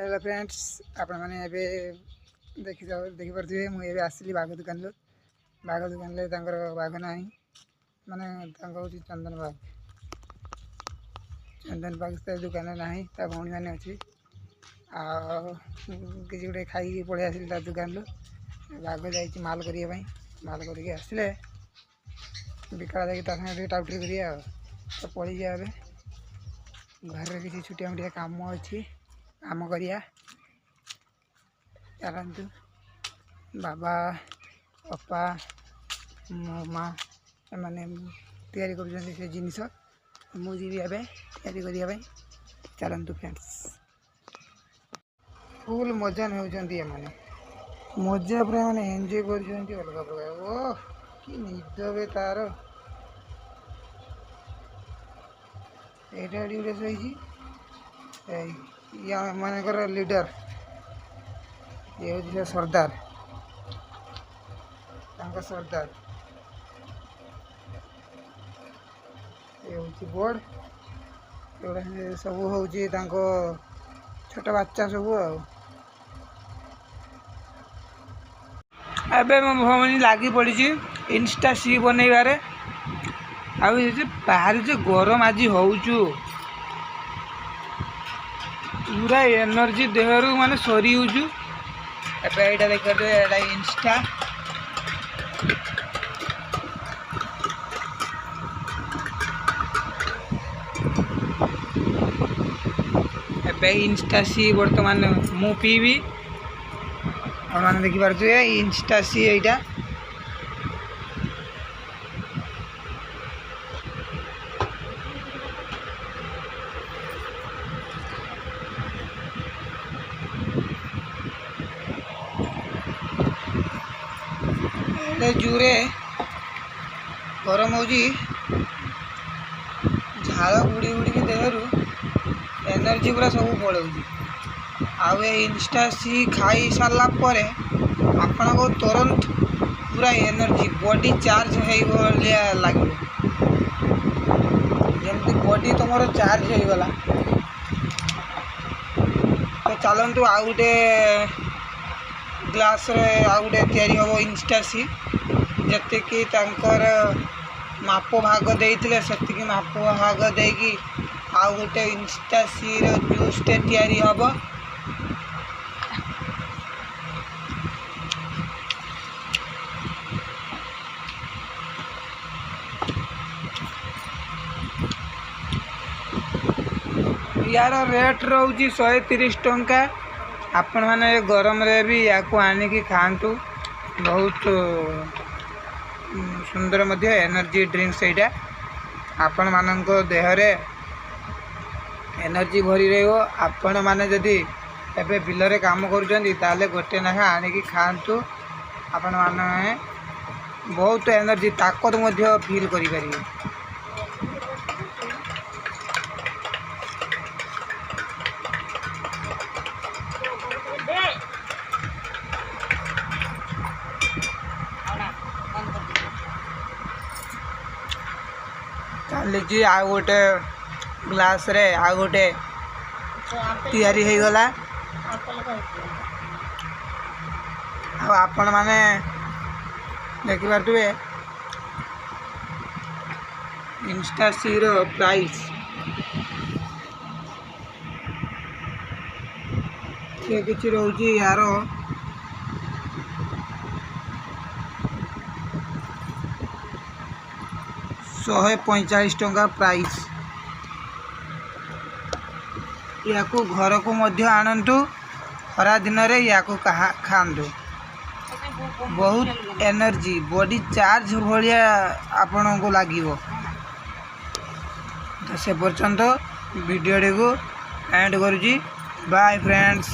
Hello friends आपण मैंने देखिपे मुझे आसली बाघ दुकान बाघ ना माने चंदन बाघ से दुकान ना भौणी मैंने अच्छी किसी गोटे खाई पलि आसली दुकान बाघ जा माल करने माल करके आसले बिका जाए टाउटरी कर पड़ी जाए घर किसी छुटिया मुटिया काम अच्छी काम करिया चलतु बाबा अपा मो माँ मैंने तैयारी कर जिनस मुझे तैयारी करने चलतु फ्रेंड्स फुल मजा नौकरी मैंने मजा पूरा मैंने एंजॉय कर अलग प्रकार ओ कि निद बे तार एटा गोटे सही मानकर लीडर ये हूँ सरदार सरदार ये हूँ बोर्ड ये सब हूँ छोट बच्चा सब आबे मो भौणी लगी पड़ी इंस्टा सी बनइबारे बाहर जो गरम आज होचु पूरा एनर्जी देहरु माने सरी होचु एटा देख एटा इंस्टा एबे इंस्टा सी वर्तमान मु पीबी और मैंने देखिपे इंस्टा सी एटा जूरे गरम हो झाड़ बुड़ी बुड़ी देहरु एनर्जी पूरा सब पड़े आउ इंस्टा सी खाई सारा पर आपण को तुरंत पूरा एनर्जी बॉडी चार्ज हो लगे जमती बॉडी तुम चार्ज होगला तो चलतु आउ गोटे ग्लास आउ गोटे तैयारी हम इंस्टा सी जति कि माप भाग देते से माप भाग देकी आउ गोटे इंस्टा सी जूसटे तैयारी हम यार रेट रोची 130 टंका आपण मैंने गरम रे भी या आनिकी खातु बहुत सुंदर मध्य एनर्जी ड्रिंक्स यहाँ आपण मानक देहरे एनर्जी भरी रहिबो आपण माने जदि एबे बिलरे काम करूचंदी ताले गोटे नाखा आनिकी खातु आपण माने बहुत एनर्जी ताकत मध्य फील करि परिबे चली आ गोटे ग्लास रे आ गोटे तैयारी हो गला आपण माने देखि पारथुबे इंस्टा सी रो प्राइस ये किछि रहउची यार 145 टंका प्राइस या घर को मध्य आणंतु खरा दिन रे या खांतु बहुत एनर्जी बॉडी चार्ज भाया आपण को लगे तो से पर्यंत वीडियो को एंड करुँगी बाय फ्रेंड्स।